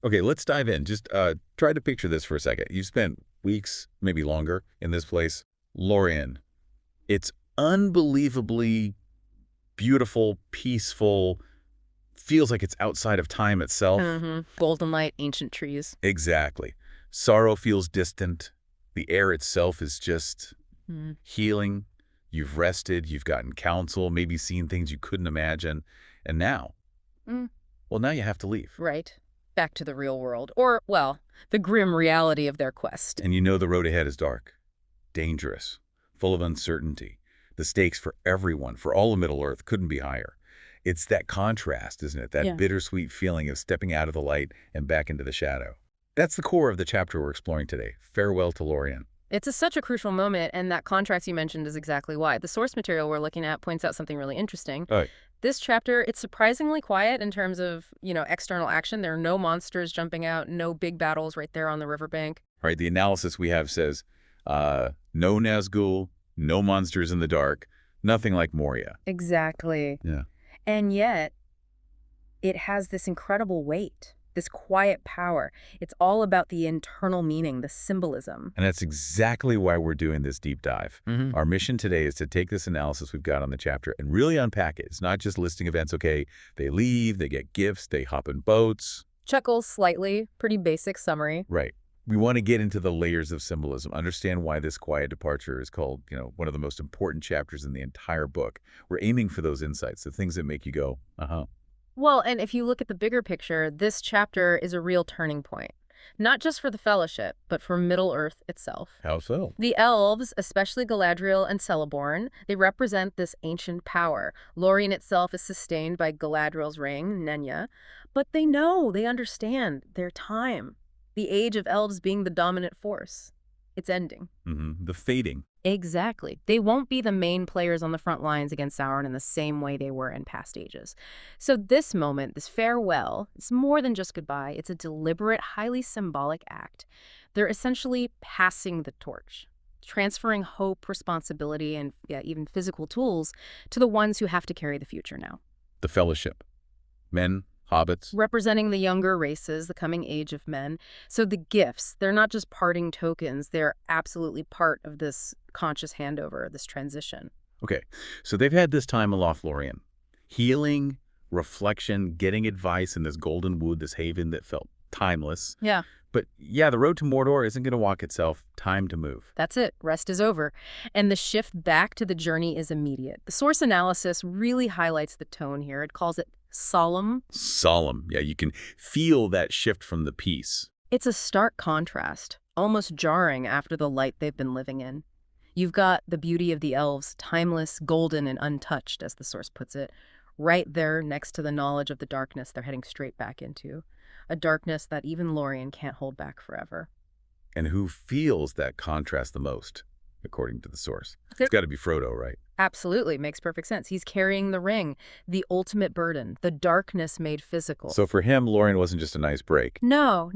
Okay, let's dive in. Just try to picture this for a second. You spent weeks, maybe longer, in this place. Lórien. It's unbelievably beautiful, peaceful, feels like it's outside of time itself. Golden light, ancient trees. Exactly. Sorrow feels distant. The air itself is just healing. You've rested, you've gotten counsel, maybe seen things you couldn't imagine. And now, well, now you have to leave. Right. Back to the real world. Or, well, the grim reality of their quest. And you know the road ahead is dark, dangerous, full of uncertainty. The stakes for everyone, for all of Middle-earth, couldn't be higher. It's that contrast, isn't it? That bittersweet feeling of stepping out of the light and back into the shadow. That's the core of the chapter we're exploring today. Farewell to Lórien. It's such a crucial moment, and that contrast you mentioned is exactly why. The source material we're looking at points out something really interesting. Right. This chapter, it's surprisingly quiet in terms of, external action. There are no monsters jumping out, no big battles right there on the riverbank. Right, the analysis we have says, no Nazgul, no monsters in the dark, nothing like Moria. Exactly. Yeah. And yet, it has this incredible weight, this quiet power. It's all about the internal meaning, the symbolism. And that's exactly why we're doing this deep dive. Our mission today is to take this analysis we've got on the chapter and really unpack it. It's not just listing events, okay, they leave, they get gifts, they hop in boats. Chuckles slightly, pretty basic summary. Right. We want to get into the layers of symbolism, understand why this quiet departure is called, one of the most important chapters in the entire book. We're aiming for those insights, the things that make you go, uh-huh. Well, and if you look at the bigger picture, this chapter is a real turning point. Not just for the Fellowship, but for Middle-earth itself. How so? The elves, especially Galadriel and Celeborn, they represent this ancient power. Lórien itself is sustained by Galadriel's ring, Nenya, but they understand their time. The age of elves being the dominant force. It's ending. The fading. Exactly. They won't be the main players on the front lines against Sauron in the same way they were in past ages. So this moment, this farewell, it's more than just goodbye. It's a deliberate, highly symbolic act. They're essentially passing the torch, transferring hope, responsibility, and even physical tools to the ones who have to carry the future now. The Fellowship. Men, hobbits. Representing the younger races, the coming age of men. So the gifts, they're not just parting tokens. They're absolutely part of this conscious handover, this transition. Okay, so they've had this time in Lothlórien. Healing, reflection, getting advice in this golden wood, this haven that felt timeless. Yeah. But yeah, the road to Mordor isn't going to walk itself. Time to move. That's it. Rest is over. And the shift back to the journey is immediate. The source analysis really highlights the tone here. It calls it solemn. Solemn. Yeah, you can feel that shift from the peace. It's a stark contrast, almost jarring after the light they've been living in. You've got the beauty of the elves, timeless, golden, and untouched, as the source puts it, right there next to the knowledge of the darkness they're heading straight back into. A darkness that even Lórien can't hold back forever. And who feels that contrast the most, according to the source? It's got to be Frodo, right? Absolutely. Makes perfect sense. He's carrying the ring, the ultimate burden, the darkness made physical. So for him, Lórien wasn't just a nice break. No.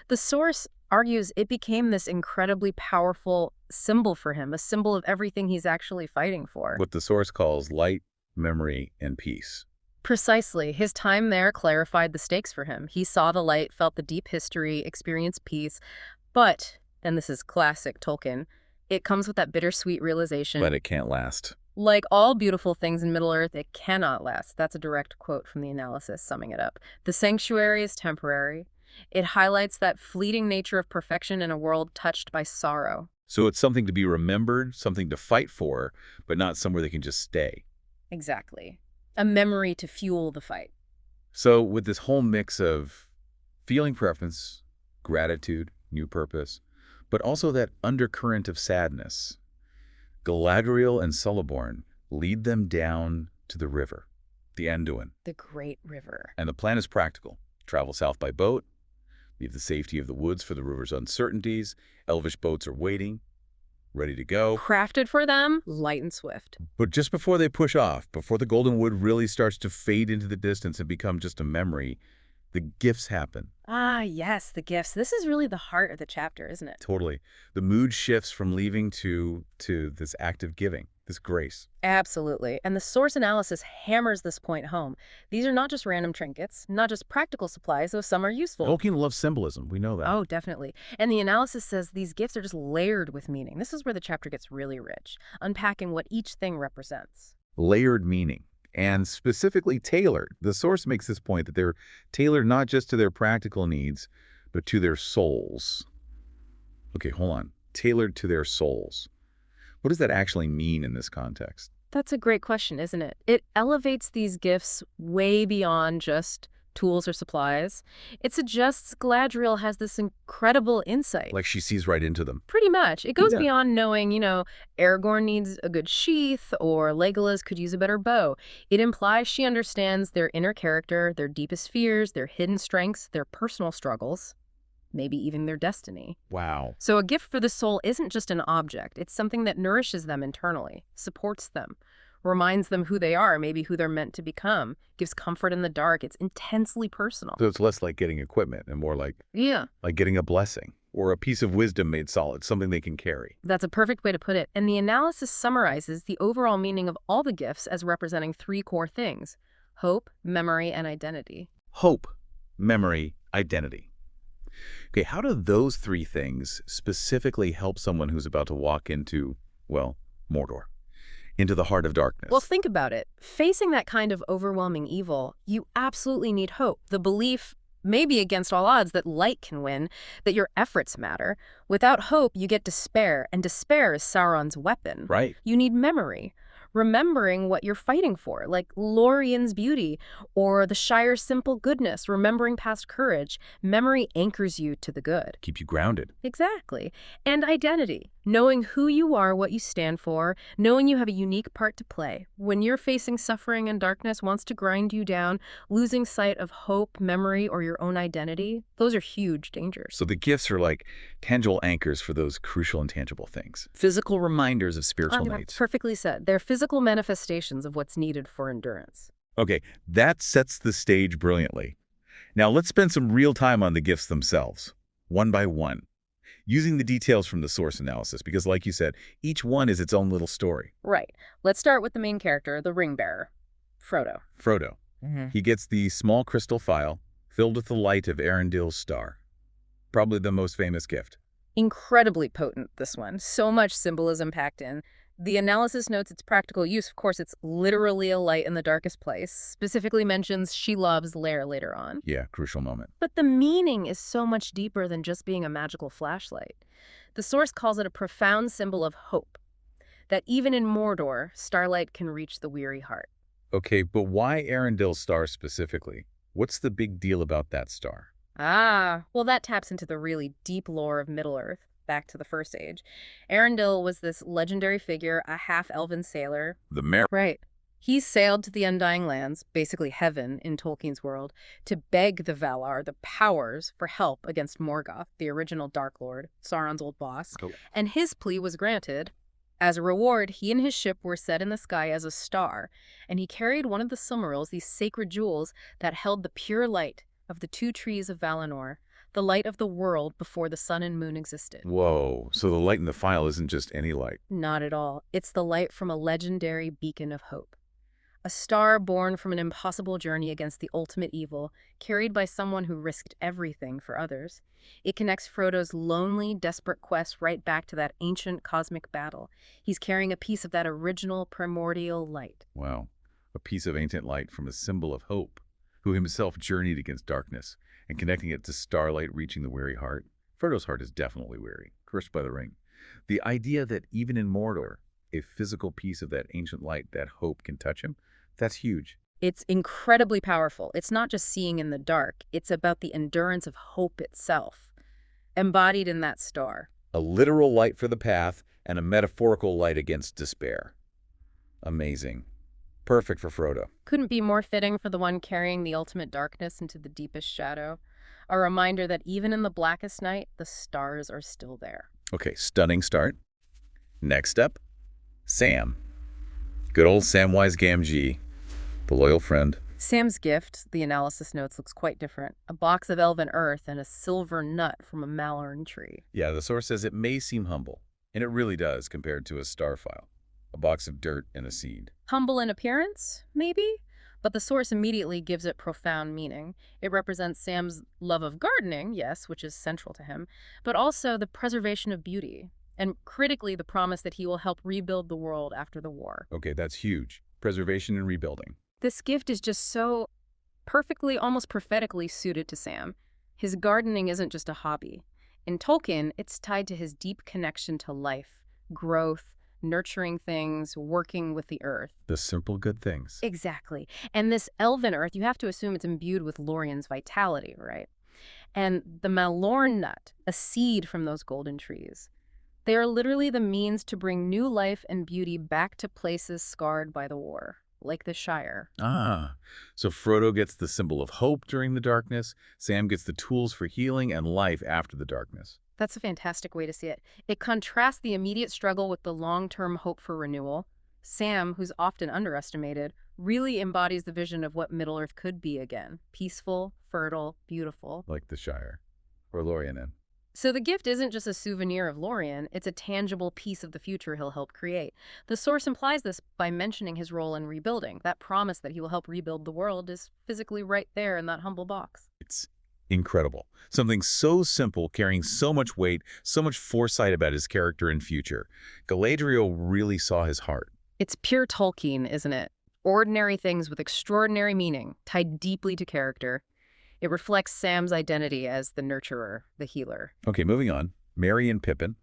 The source argues it became this incredibly powerful symbol for him, a symbol of everything he's actually fighting for. What the source calls light, memory, and peace. Precisely. His time there clarified the stakes for him. He saw the light, felt the deep history, experienced peace. But, and this is classic Tolkien, it comes with that bittersweet realization. But it can't last. Like all beautiful things in Middle-earth, it cannot last. That's a direct quote from the analysis, summing it up. The sanctuary is temporary. It highlights that fleeting nature of perfection in a world touched by sorrow. So it's something to be remembered, something to fight for, but not somewhere they can just stay. Exactly. A memory to fuel the fight. So with this whole mix of feeling preference, gratitude, new purpose, but also that undercurrent of sadness, Galadriel and Celeborn lead them down to the river, the Anduin. The Great River. And the plan is practical. Travel south by boat, leave the safety of the woods for the river's uncertainties. Elvish boats are waiting, ready to go. Crafted for them, light and swift. But just before they push off, before the golden wood really starts to fade into the distance and become just a memory, the gifts happen. Ah, yes, the gifts. This is really the heart of the chapter, isn't it? Totally. The mood shifts from leaving to this act of giving. this grace. Absolutely. And the source analysis hammers this point home. These are not just random trinkets, not just practical supplies, though some are useful. Tolkien loves symbolism. We know that. Oh, definitely. And the analysis says these gifts are just layered with meaning. This is where the chapter gets really rich, unpacking what each thing represents. Layered meaning, and specifically tailored. The source makes this point that they're tailored not just to their practical needs, but to their souls. Okay, hold on. Tailored to their souls. What does that actually mean in this context? That's a great question, isn't it? It elevates these gifts way beyond just tools or supplies. It suggests Galadriel has this incredible insight. Like she sees right into them. Pretty much. It goes Yeah. beyond knowing, Aragorn needs a good sheath or Legolas could use a better bow. It implies she understands their inner character, their deepest fears, their hidden strengths, their personal struggles, maybe even their destiny. Wow. So a gift for the soul isn't just an object. It's something that nourishes them internally, supports them, reminds them who they are, maybe who they're meant to become, gives comfort in the dark. It's intensely personal. So it's less like getting equipment and more like getting a blessing or a piece of wisdom made solid, something they can carry. That's a perfect way to put it. And the analysis summarizes the overall meaning of all the gifts as representing three core things: hope, memory, and identity. Hope, memory, identity. Okay, how do those three things specifically help someone who's about to walk into, well, Mordor, into the heart of darkness? Well, think about it. Facing that kind of overwhelming evil, you absolutely need hope. The belief, maybe against all odds, that light can win, that your efforts matter. Without hope, you get despair, and despair is Sauron's weapon. Right. You need memory. Remembering what you're fighting for, like Lórien's beauty or the Shire's simple goodness, remembering past courage. Memory anchors you to the good. Keep you grounded. Exactly. And identity. Knowing who you are, what you stand for, knowing you have a unique part to play. When you're facing suffering and darkness wants to grind you down, losing sight of hope, memory, or your own identity, those are huge dangers. So the gifts are like tangible anchors for those crucial intangible things. Physical reminders of spiritual needs. Perfectly said. They're physical manifestations of what's needed for endurance. Okay, that sets the stage brilliantly. Now let's spend some real time on the gifts themselves, one by one, using the details from the source analysis, because like you said, each one is its own little story. Right. Let's start with the main character, the ring bearer, Frodo. Frodo. He gets the small crystal phial filled with the light of Arendil's star. Probably the most famous gift. Incredibly potent, this one. So much symbolism packed in. The analysis notes its practical use. Of course, it's literally a light in the darkest place. Specifically mentions she loves Lair later on. Yeah, crucial moment. But the meaning is so much deeper than just being a magical flashlight. The source calls it a profound symbol of hope. That even in Mordor, starlight can reach the weary heart. Okay, but why Arendil's star specifically? What's the big deal about that star? Well, that taps into the really deep lore of Middle-earth. Back to the First Age. Arendil was this legendary figure, a half-elven sailor. The Mare. Right. He sailed to the Undying Lands, basically heaven in Tolkien's world, to beg the Valar, the powers, for help against Morgoth, the original Dark Lord, Sauron's old boss. Oh. And his plea was granted. As a reward, he and his ship were set in the sky as a star, and he carried one of the Silmarils, these sacred jewels that held the pure light of the two trees of Valinor, the light of the world before the sun and moon existed. Whoa, so the light in the phial isn't just any light. Not at all. It's the light from a legendary beacon of hope. A star born from an impossible journey against the ultimate evil, carried by someone who risked everything for others. It connects Frodo's lonely, desperate quest right back to that ancient cosmic battle. He's carrying a piece of that original primordial light. Wow, a piece of ancient light from a symbol of hope, who himself journeyed against darkness, and connecting it to starlight reaching the weary heart. Frodo's heart is definitely weary, crushed by the ring. The idea that even in Mordor, a physical piece of that ancient light, that hope, can touch him, that's huge. It's incredibly powerful. It's not just seeing in the dark. It's about the endurance of hope itself, embodied in that star. A literal light for the path and a metaphorical light against despair. Amazing. Perfect for Frodo. Couldn't be more fitting for the one carrying the ultimate darkness into the deepest shadow. A reminder that even in the blackest night, the stars are still there. Okay, stunning start. Next up, Sam. Good old Samwise Gamgee, the loyal friend. Sam's gift, the analysis notes, looks quite different. A box of elven earth and a silver nut from a malorn tree. Yeah, the source says it may seem humble, and it really does compared to a star phial. A box of dirt and a seed. Humble in appearance, maybe? But the source immediately gives it profound meaning. It represents Sam's love of gardening, yes, which is central to him, but also the preservation of beauty, and critically the promise that he will help rebuild the world after the war. Okay, that's huge. Preservation and rebuilding. This gift is just so perfectly, almost prophetically suited to Sam. His gardening isn't just a hobby. In Tolkien, it's tied to his deep connection to life, growth, nurturing things, working with the earth. The simple good things. Exactly. And this elven earth, you have to assume it's imbued with Lórien's vitality, right? And the Malorn nut, a seed from those golden trees. They are literally the means to bring new life and beauty back to places scarred by the war, like the Shire. Ah, so Frodo gets the symbol of hope during the darkness. Sam gets the tools for healing and life after the darkness. That's a fantastic way to see it. It contrasts the immediate struggle with the long-term hope for renewal. Sam, who's often underestimated, really embodies the vision of what Middle-earth could be again. Peaceful, fertile, beautiful. Like the Shire. Or Lórien. So the gift isn't just a souvenir of Lórien, it's a tangible piece of the future he'll help create. The source implies this by mentioning his role in rebuilding. That promise that he will help rebuild the world is physically right there in that humble box. It's incredible. Something so simple, carrying so much weight, so much foresight about his character and future. Galadriel really saw his heart. It's pure Tolkien, isn't it? Ordinary things with extraordinary meaning, tied deeply to character. It reflects Sam's identity as the nurturer, the healer. Okay, moving on. Merry and Pippin,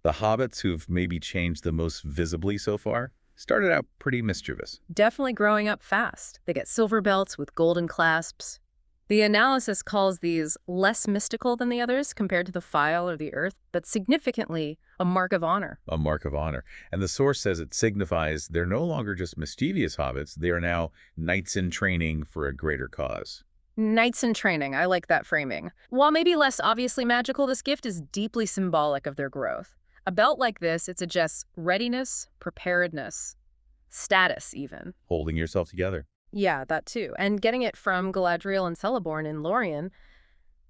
the hobbits who've maybe changed the most visibly so far, started out pretty mischievous. Definitely growing up fast. They get silver belts with golden clasps. The analysis calls these less mystical than the others compared to the File or the Earth, but significantly a mark of honor. A mark of honor. And the source says it signifies they're no longer just mischievous hobbits, they are now knights in training for a greater cause. Knights in training, I like that framing. While maybe less obviously magical, this gift is deeply symbolic of their growth. A belt like this, it suggests readiness, preparedness, status even. Holding yourself together. Yeah, that too. And getting it from Galadriel and Celeborn in Lórien,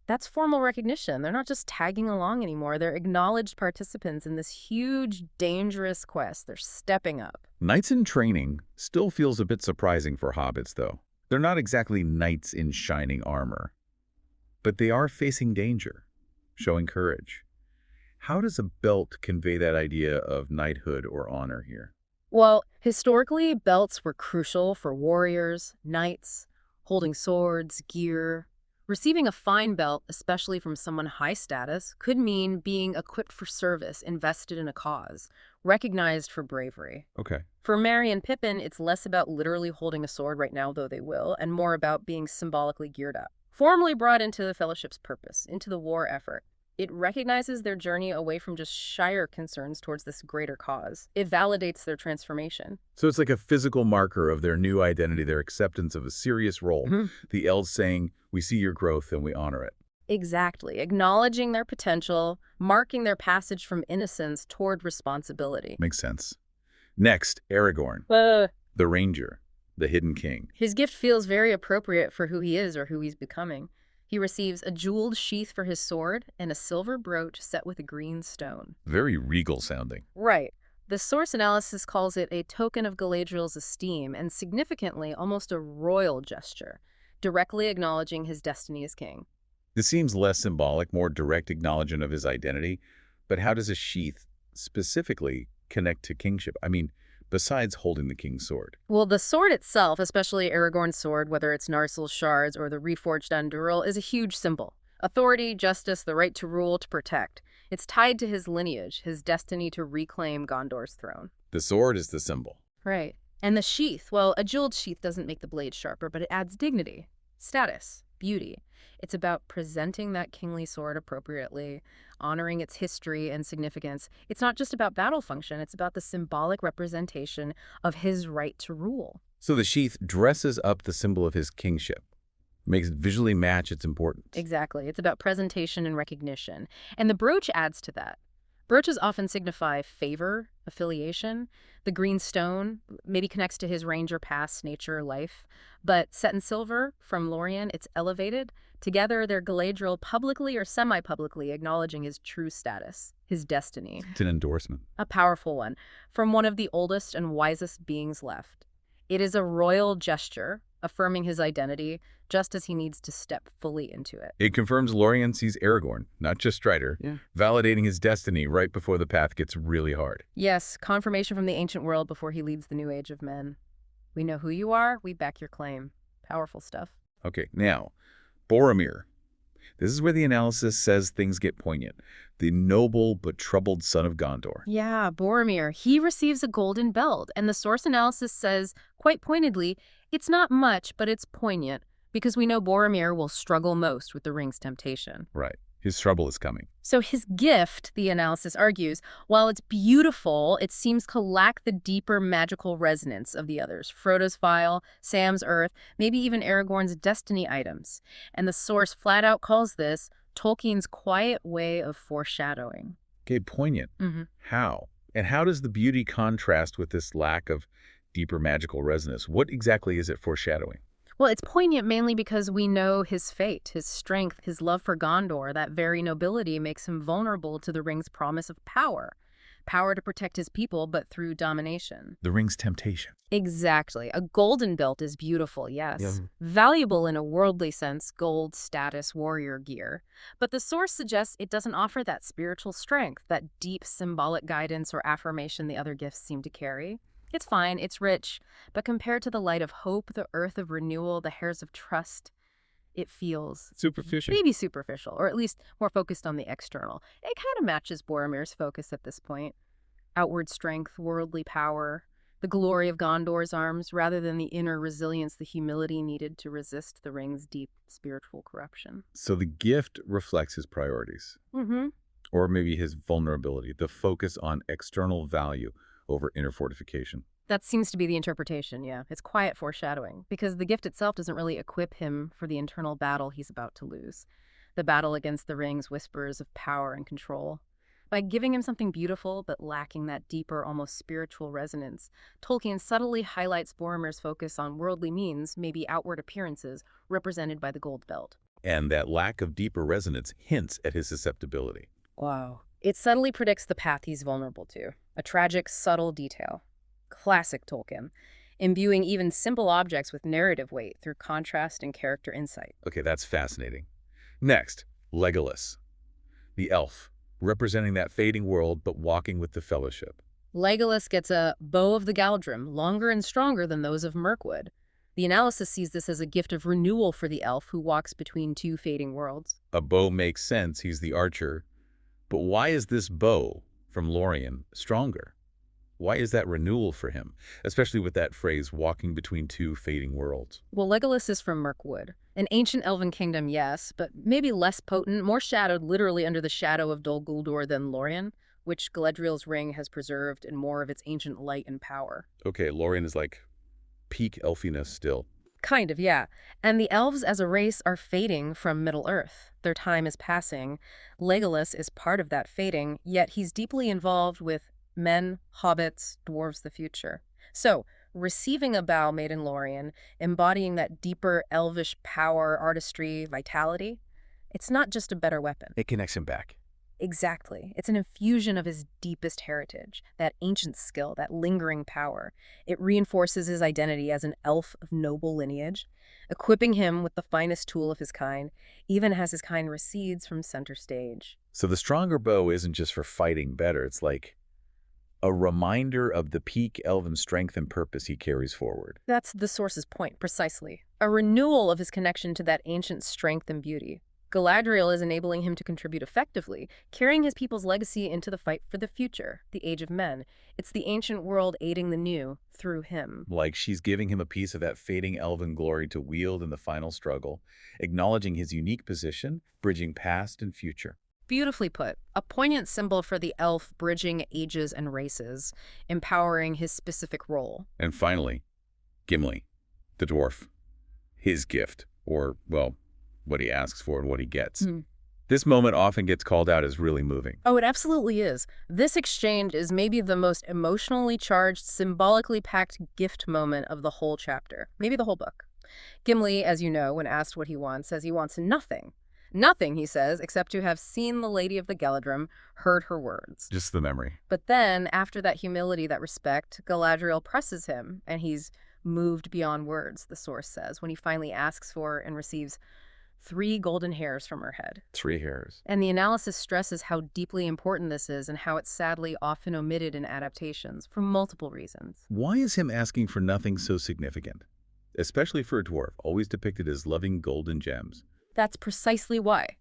that's formal recognition. They're not just tagging along anymore. They're acknowledged participants in this huge, dangerous quest. They're stepping up. Knights in training still feels a bit surprising for hobbits, though. They're not exactly knights in shining armor, but they are facing danger, showing courage. How does a belt convey that idea of knighthood or honor here? Well, historically, belts were crucial for warriors, knights, holding swords, gear. Receiving a fine belt, especially from someone high status, could mean being equipped for service, invested in a cause, recognized for bravery. Okay. For Merry and Pippin, it's less about literally holding a sword right now, though they will, and more about being symbolically geared up. Formally brought into the Fellowship's purpose, into the war effort. It recognizes their journey away from just Shire concerns towards this greater cause. It validates their transformation. So it's like a physical marker of their new identity, their acceptance of a serious role. The elves saying, we see your growth and we honor it. Exactly. Acknowledging their potential, marking their passage from innocence toward responsibility. Makes sense. Next, Aragorn, the ranger, the hidden king. His gift feels very appropriate for who he is or who he's becoming. He receives a jeweled sheath for his sword and a silver brooch set with a green stone. Very regal sounding. Right. The source analysis calls it a token of Galadriel's esteem and significantly almost a royal gesture, directly acknowledging his destiny as king. This seems less symbolic, more direct acknowledgement of his identity. But how does a sheath specifically connect to kingship? I mean, besides holding the king's sword. Well, the sword itself, especially Aragorn's sword, whether it's Narsil's shards or the reforged Andúril, is a huge symbol. Authority, justice, the right to rule, to protect. It's tied to his lineage, his destiny to reclaim Gondor's throne. The sword is the symbol. Right. And the sheath, well, a jeweled sheath doesn't make the blade sharper, but it adds dignity, status, beauty. It's about presenting that kingly sword appropriately, honoring its history and significance. It's not just about battle function, it's about the symbolic representation of his right to rule. So the sheath dresses up the symbol of his kingship, makes it visually match its importance. Exactly. It's about presentation and recognition. And the brooch adds to that. Brooches often signify favor, affiliation. The green stone maybe connects to his ranger past, nature, life. But set in silver, from Lórien, it's elevated. Together, they're Galadriel publicly or semi-publicly acknowledging his true status, his destiny. It's an endorsement. A powerful one, from one of the oldest and wisest beings left. It is a royal gesture, affirming his identity, just as he needs to step fully into it. It confirms Lórien sees Aragorn, not just Strider, validating his destiny right before the path gets really hard. Yes, confirmation from the ancient world before he leads the new age of men. We know who you are, we back your claim. Powerful stuff. Okay, now, Boromir. This is where the analysis says things get poignant. The noble but troubled son of Gondor. Yeah, Boromir. He receives a golden belt, and the source analysis says, quite pointedly, it's not much, but it's poignant, because we know Boromir will struggle most with the ring's temptation. Right. His trouble is coming. So his gift, the analysis argues, while it's beautiful, it seems to lack the deeper magical resonance of the others. Frodo's vial, Sam's earth, maybe even Aragorn's destiny items. And the source flat out calls this Tolkien's quiet way of foreshadowing. Okay, poignant. How? And how does the beauty contrast with this lack of deeper magical resonance? What exactly is it foreshadowing? Well, it's poignant mainly because we know his fate, his strength, his love for Gondor. That very nobility makes him vulnerable to the ring's promise of power. Power to protect his people, but through domination. The ring's temptation. Exactly. A golden belt is beautiful, yes. Valuable in a worldly sense, gold, status, warrior gear. But the source suggests it doesn't offer that spiritual strength, that deep symbolic guidance or affirmation the other gifts seem to carry. It's fine, it's rich, but compared to the light of hope, the earth of renewal, the hairs of trust, it feels superficial. Maybe superficial, or at least more focused on the external. It kind of matches Boromir's focus at this point. Outward strength, worldly power, the glory of Gondor's arms, rather than the inner resilience, the humility needed to resist the ring's deep spiritual corruption. So the gift reflects his priorities. Or maybe his vulnerability, the focus on external value over inner fortification. That seems to be the interpretation, yeah. It's quiet foreshadowing, because the gift itself doesn't really equip him for the internal battle he's about to lose. The battle against the ring's whispers of power and control. By giving him something beautiful, but lacking that deeper, almost spiritual resonance, Tolkien subtly highlights Boromir's focus on worldly means, maybe outward appearances, represented by the gold belt. And that lack of deeper resonance hints at his susceptibility. Wow. It subtly predicts the path he's vulnerable to. A tragic, subtle detail. Classic Tolkien, imbuing even simple objects with narrative weight through contrast and character insight. Okay, that's fascinating. Next, Legolas, the elf, representing that fading world but walking with the Fellowship. Legolas gets a bow of the Galadrim, longer and stronger than those of Mirkwood. The analysis sees this as a gift of renewal for the elf who walks between two fading worlds. A bow makes sense, he's the archer. But why is this bow from Lórien stronger? Why is that renewal for him, especially with that phrase, walking between two fading worlds? Well, Legolas is from Mirkwood, an ancient elven kingdom, yes, but maybe less potent, more shadowed literally under the shadow of Dol Guldur than Lórien, which Galadriel's ring has preserved in more of its ancient light and power. Okay, Lórien is like peak elfiness still. Kind of, yeah. And the elves as a race are fading from Middle-earth. Their time is passing. Legolas is part of that fading, yet he's deeply involved with men, hobbits, dwarves, the future. So, receiving a bow made in Lórien, embodying that deeper elvish power, artistry, vitality, it's not just a better weapon. It connects him back. Exactly. It's an infusion of his deepest heritage, that ancient skill, that lingering power. It reinforces his identity as an elf of noble lineage, equipping him with the finest tool of his kind, even as his kind recedes from center stage. So the stronger bow isn't just for fighting better, it's like a reminder of the peak elven strength and purpose he carries forward. That's the source's point, precisely. A renewal of his connection to that ancient strength and beauty. Galadriel is enabling him to contribute effectively, carrying his people's legacy into the fight for the future, the Age of Men. It's the ancient world aiding the new through him. Like she's giving him a piece of that fading elven glory to wield in the final struggle, acknowledging his unique position, bridging past and future. Beautifully put. A poignant symbol for the elf bridging ages and races, empowering his specific role. And finally, Gimli, the dwarf. His gift, or, well, what he asks for and what he gets. This moment often gets called out as really moving. Oh, it absolutely is. This exchange is maybe the most emotionally charged, symbolically packed gift moment of the whole chapter, maybe the whole book. Gimli, as you know, when asked what he wants, says he wants nothing. Nothing, he says, except to have seen the Lady of the Galadrim, heard her words. Just the memory. But then, after that humility, that respect, Galadriel presses him, and he's moved beyond words, the source says, when he finally asks for and receives 3 golden hairs from her head. 3 hairs. And the analysis stresses how deeply important this is and how it's sadly often omitted in adaptations for multiple reasons. Why is him asking for nothing so significant? Especially for a dwarf, always depicted as loving golden gems. That's precisely why.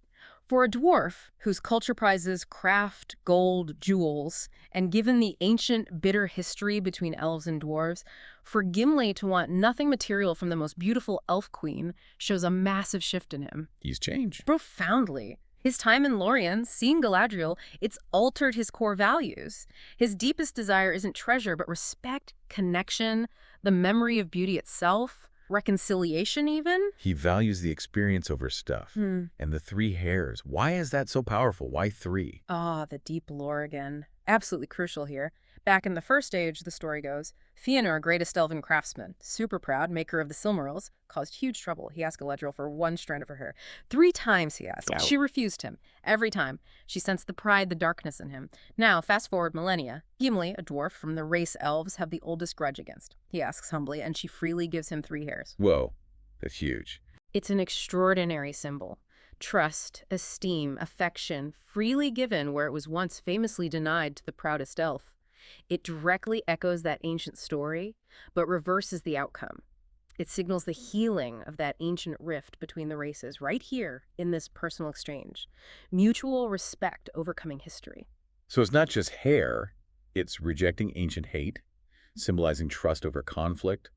For a dwarf whose culture prizes craft, gold, jewels, and given the ancient, bitter history between elves and dwarves, for Gimli to want nothing material from the most beautiful elf queen shows a massive shift in him. He's changed. Profoundly. His time in Lórien, seeing Galadriel, it's altered his core values. His deepest desire isn't treasure, but respect, connection, the memory of beauty itself, reconciliation even. He values the experience over stuff. And the 3 hairs. Why is that so powerful? Why 3? The deep lore again. Absolutely crucial here. Back in the first age, the story goes, Fëanor, greatest elven craftsman, super proud, maker of the Silmarils, caused huge trouble. He asked Galadriel for 1 strand of her hair. 3 times he asked. Wow. She refused him. Every time. She sensed the pride, the darkness in him. Now, fast forward millennia. Gimli, a dwarf from the race elves, have the oldest grudge against. He asks humbly, and she freely gives him 3 hairs. Whoa, that's huge. It's an extraordinary symbol. Trust, esteem, affection, freely given where it was once famously denied to the proudest elf. It directly echoes that ancient story, but reverses the outcome. It signals the healing of that ancient rift between the races right here in this personal exchange. Mutual respect overcoming history. So it's not just hair, it's rejecting ancient hate, symbolizing trust over conflict,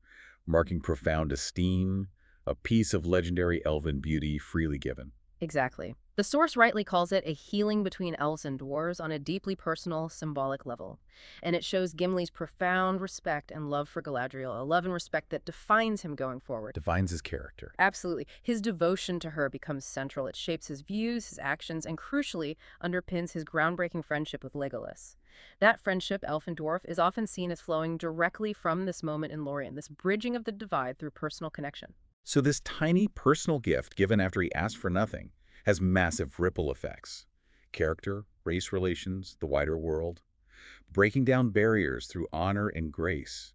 marking profound esteem, a piece of legendary elven beauty freely given. Exactly. The source rightly calls it a healing between elves and dwarves on a deeply personal, symbolic level. And it shows Gimli's profound respect and love for Galadriel, a love and respect that defines him going forward. Defines his character. Absolutely. His devotion to her becomes central. It shapes his views, his actions, and crucially, underpins his groundbreaking friendship with Legolas. That friendship, elf and dwarf, is often seen as flowing directly from this moment in Lórien, this bridging of the divide through personal connection. So this tiny personal gift given after he asked for nothing has massive ripple effects. Character, race relations, the wider world. Breaking down barriers through honor and grace.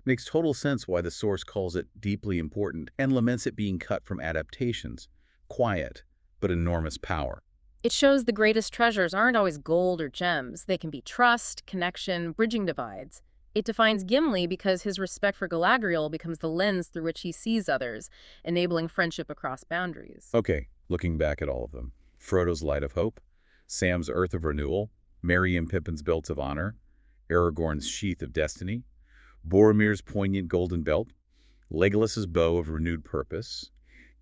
Makes total sense why the source calls it deeply important and laments it being cut from adaptations. Quiet, but enormous power. It shows the greatest treasures aren't always gold or gems. They can be trust, connection, bridging divides. It defines Gimli because his respect for Galadriel becomes the lens through which he sees others, enabling friendship across boundaries. Okay, looking back at all of them. Frodo's Light of Hope, Sam's Earth of Renewal, Merry and Pippin's Belts of Honor, Aragorn's Sheath of Destiny, Boromir's poignant golden belt, Legolas's bow of renewed purpose,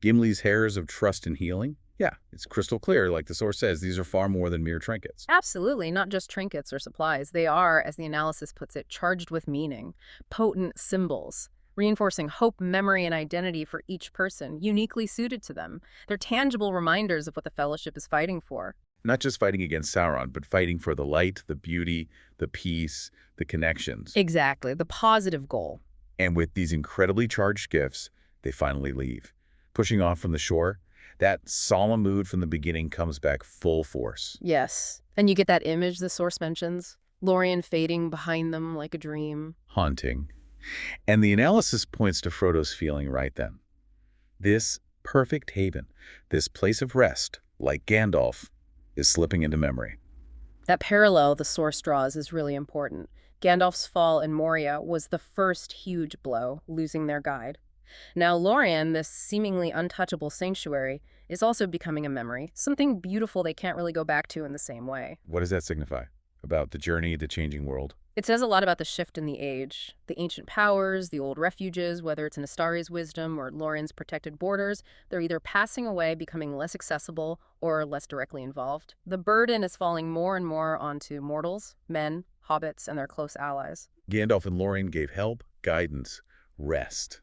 Gimli's hairs of trust and healing. Yeah, it's crystal clear, like the source says, these are far more than mere trinkets. Absolutely, not just trinkets or supplies. They are, as the analysis puts it, charged with meaning, potent symbols, reinforcing hope, memory, and identity for each person, uniquely suited to them. They're tangible reminders of what the Fellowship is fighting for. Not just fighting against Sauron, but fighting for the light, the beauty, the peace, the connections. Exactly, the positive goal. And with these incredibly charged gifts, they finally leave. Pushing off from the shore, that solemn mood from the beginning comes back full force. Yes, and you get that image the source mentions, Lórien fading behind them like a dream. Haunting. And the analysis points to Frodo's feeling right then. This perfect haven, this place of rest, like Gandalf, is slipping into memory. That parallel the source draws is really important. Gandalf's fall in Moria was the first huge blow, losing their guide. Now Lórien, this seemingly untouchable sanctuary, is also becoming a memory, something beautiful they can't really go back to in the same way. What does that signify? About the journey, the changing world? It says a lot about the shift in the age. The ancient powers, the old refuges, whether it's Astari's wisdom or Lórien's protected borders, they're either passing away, becoming less accessible, or less directly involved. The burden is falling more and more onto mortals, men, hobbits, and their close allies. Gandalf and Lórien gave help, guidance, rest.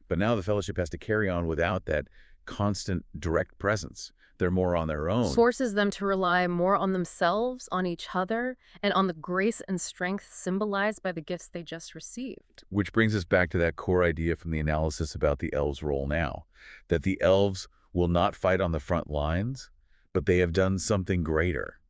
But now the Fellowship has to carry on without that constant, direct presence. They're more on their own. Forces them to rely more on themselves, on each other, and on the grace and strength symbolized by the gifts they just received. Which brings us back to that core idea from the analysis about the elves' role now, that the elves will not fight on the front lines, but they have done something greater.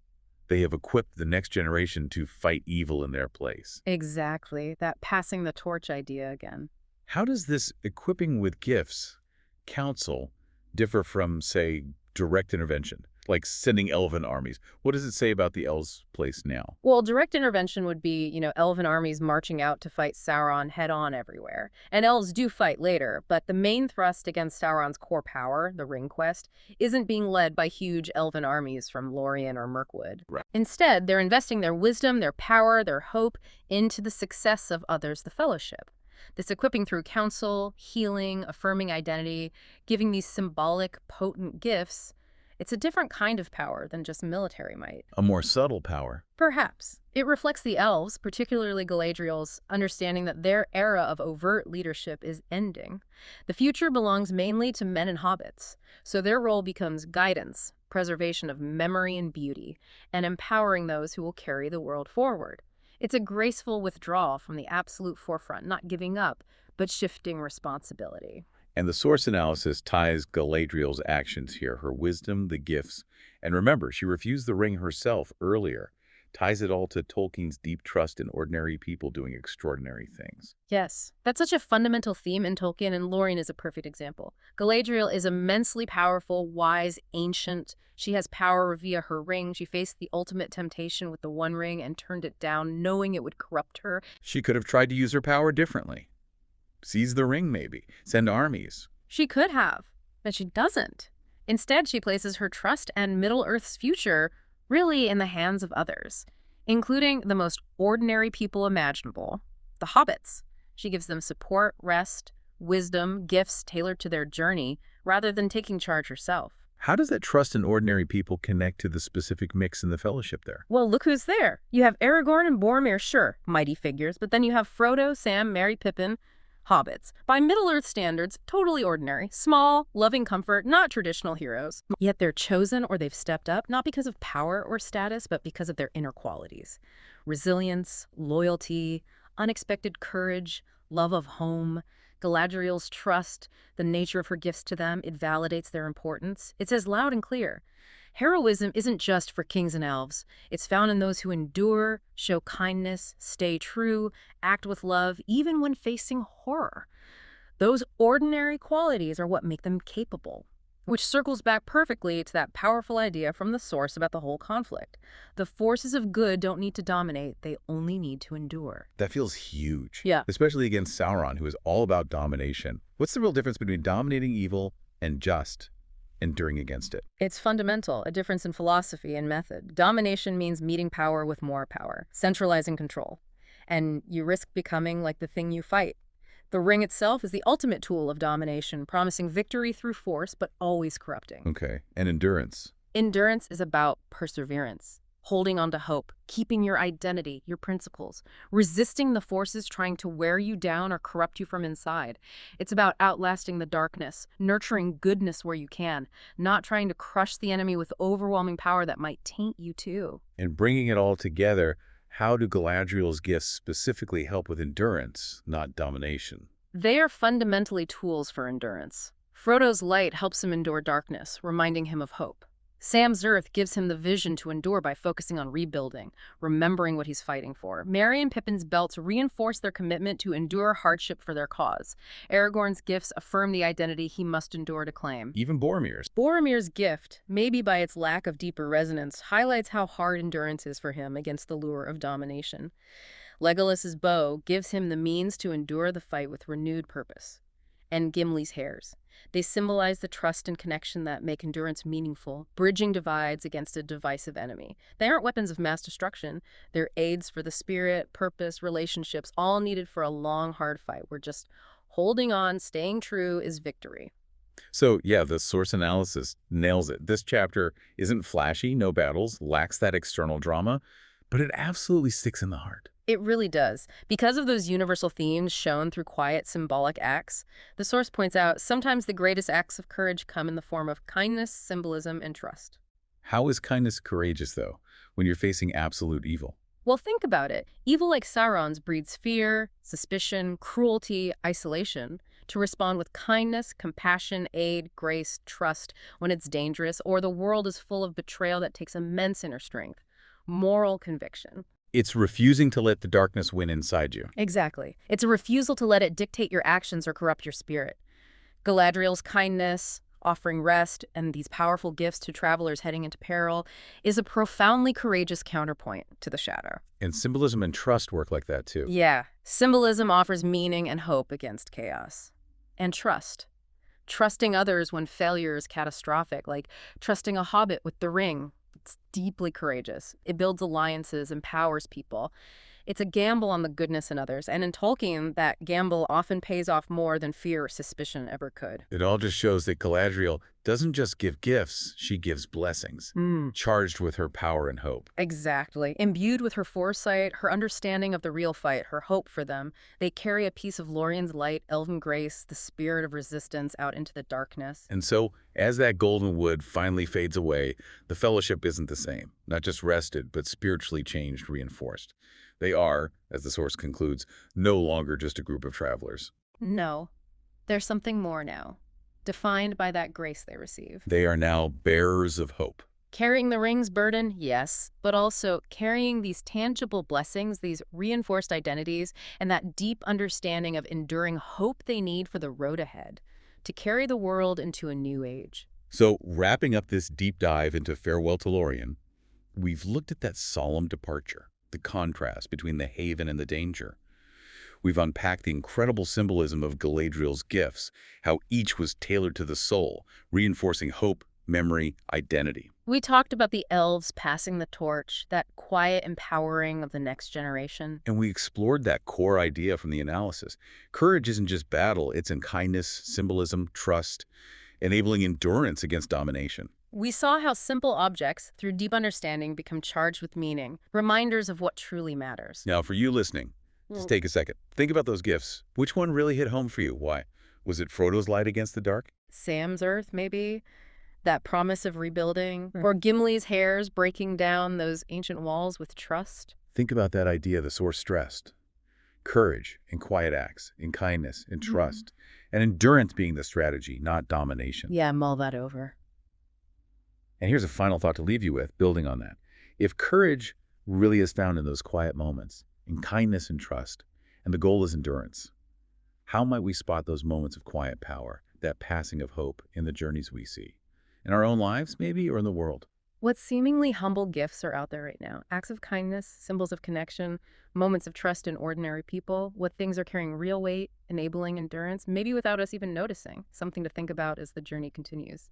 They have equipped the next generation to fight evil in their place. Exactly, that passing the torch idea again. How does this equipping with gifts, counsel, differ from, say, direct intervention, like sending elven armies? What does it say about the elves' place now? Well, direct intervention would be, elven armies marching out to fight Sauron head-on everywhere. And elves do fight later, but the main thrust against Sauron's core power, the Ring Quest, isn't being led by huge elven armies from Lórien or Mirkwood. Right. Instead, they're investing their wisdom, their power, their hope into the success of others, the Fellowship. This equipping through counsel, healing, affirming identity, giving these symbolic, potent gifts, it's a different kind of power than just military might. A more subtle power. Perhaps. It reflects the elves, particularly Galadriel's, understanding that their era of overt leadership is ending. The future belongs mainly to men and hobbits, so their role becomes guidance, preservation of memory and beauty, and empowering those who will carry the world forward. It's a graceful withdrawal from the absolute forefront, not giving up, but shifting responsibility. And the source analysis ties Galadriel's actions here, her wisdom, the gifts. And remember, she refused the ring herself earlier. Ties it all to Tolkien's deep trust in ordinary people doing extraordinary things. Yes, that's such a fundamental theme in Tolkien, and Lórien is a perfect example. Galadriel is immensely powerful, wise, ancient. She has power via her ring. She faced the ultimate temptation with the One Ring and turned it down, knowing it would corrupt her. She could have tried to use her power differently. Seize the ring, maybe. Send armies. She could have, but she doesn't. Instead, she places her trust and Middle-earth's future really in the hands of others, including the most ordinary people imaginable, the hobbits. She gives them support, rest, wisdom, gifts tailored to their journey, rather than taking charge herself. How does that trust in ordinary people connect to the specific mix in the Fellowship there? Well, look who's there. You have Aragorn and Boromir, sure, mighty figures, but then you have Frodo, Sam, Merry, Pippin, hobbits. By Middle-earth standards, totally ordinary, small, loving comfort, not traditional heroes. Yet they're chosen or they've stepped up, not because of power or status, but because of their inner qualities. Resilience, loyalty, unexpected courage, love of home, Galadriel's trust, the nature of her gifts to them, it validates their importance. It says loud and clear. Heroism isn't just for kings and elves. It's found in those who endure, show kindness, stay true, act with love, even when facing horror. Those ordinary qualities are what make them capable, which circles back perfectly to that powerful idea from the source about the whole conflict. The forces of good don't need to dominate, they only need to endure. That feels huge. Yeah. Especially against Sauron, who is all about domination. What's the real difference between dominating evil and just enduring against it? It's fundamental, a difference in philosophy and method. Domination means meeting power with more power, centralizing control. And you risk becoming like the thing you fight. The ring itself is the ultimate tool of domination, promising victory through force, but always corrupting. Okay. And endurance? Endurance is about perseverance, holding on to hope, keeping your identity, your principles, resisting the forces trying to wear you down or corrupt you from inside. It's about outlasting the darkness, nurturing goodness where you can, not trying to crush the enemy with overwhelming power that might taint you too. And bringing it all together, how do Galadriel's gifts specifically help with endurance, not domination? They are fundamentally tools for endurance. Frodo's light helps him endure darkness, reminding him of hope. Sam's earth gives him the vision to endure by focusing on rebuilding, remembering what he's fighting for. Merry and Pippin's belts reinforce their commitment to endure hardship for their cause. Aragorn's gifts affirm the identity he must endure to claim. Even Boromir's. Boromir's gift, maybe by its lack of deeper resonance, highlights how hard endurance is for him against the lure of domination. Legolas's bow gives him the means to endure the fight with renewed purpose. And Gimli's hairs. They symbolize the trust and connection that make endurance meaningful, bridging divides against a divisive enemy. They aren't weapons of mass destruction. They're aids for the spirit, purpose, relationships, all needed for a long, hard fight where just holding on, staying true is victory. So, yeah, the source analysis nails it. This chapter isn't flashy, no battles, lacks that external drama, but it absolutely sticks in the heart. It really does. Because of those universal themes shown through quiet, symbolic acts, the source points out sometimes the greatest acts of courage come in the form of kindness, symbolism, and trust. How is kindness courageous, though, when you're facing absolute evil? Well, think about it. Evil like Sauron's breeds fear, suspicion, cruelty, isolation. To respond with kindness, compassion, aid, grace, trust when it's dangerous, or the world is full of betrayal that takes immense inner strength. Moral conviction. It's refusing to let the darkness win inside you. Exactly. It's a refusal to let it dictate your actions or corrupt your spirit. Galadriel's kindness, offering rest, and these powerful gifts to travelers heading into peril is a profoundly courageous counterpoint to the shadow. And symbolism and trust work like that, too. Yeah, symbolism offers meaning and hope against chaos. And trust. Trusting others when failure is catastrophic, like trusting a hobbit with the ring. It's deeply courageous. It builds alliances, empowers people. It's a gamble on the goodness in others, and in Tolkien, that gamble often pays off more than fear or suspicion ever could. It all just shows that Galadriel doesn't just give gifts, she gives blessings, charged with her power and hope. Exactly. Imbued with her foresight, her understanding of the real fight, her hope for them, they carry a piece of Lórien's light, elven grace, the spirit of resistance out into the darkness. And so, as that golden wood finally fades away, the Fellowship isn't the same. Not just rested, but spiritually changed, reinforced. They are, as the source concludes, no longer just a group of travelers. No, there's something more now, defined by that grace they receive. They are now bearers of hope. Carrying the ring's burden, yes, but also carrying these tangible blessings, these reinforced identities, and that deep understanding of enduring hope they need for the road ahead, to carry the world into a new age. So, wrapping up this deep dive into Farewell to Lórien, we've looked at that solemn departure, the contrast between the haven and the danger. We've unpacked the incredible symbolism of Galadriel's gifts, how each was tailored to the soul, reinforcing hope, memory, identity. We talked about the elves passing the torch, that quiet empowering of the next generation. And we explored that core idea from the analysis. Courage isn't just battle, it's in kindness, symbolism, trust, enabling endurance against domination. We saw how simple objects, through deep understanding, become charged with meaning, reminders of what truly matters. Now, for you listening, just take a second. Think about those gifts. Which one really hit home for you? Why? Was it Frodo's light against the dark? Sam's earth, maybe? That promise of rebuilding? Or Gimli's hairs breaking down those ancient walls with trust? Think about that idea the source stressed. Courage in quiet acts, in kindness, in trust, and endurance being the strategy, not domination. Yeah, mull that over. And here's a final thought to leave you with, building on that. If courage really is found in those quiet moments, in kindness and trust, and the goal is endurance, how might we spot those moments of quiet power, that passing of hope in the journeys we see? In our own lives, maybe, or in the world? What seemingly humble gifts are out there right now? Acts of kindness, symbols of connection, moments of trust in ordinary people, what things are carrying real weight, enabling endurance, maybe without us even noticing. Something to think about as the journey continues.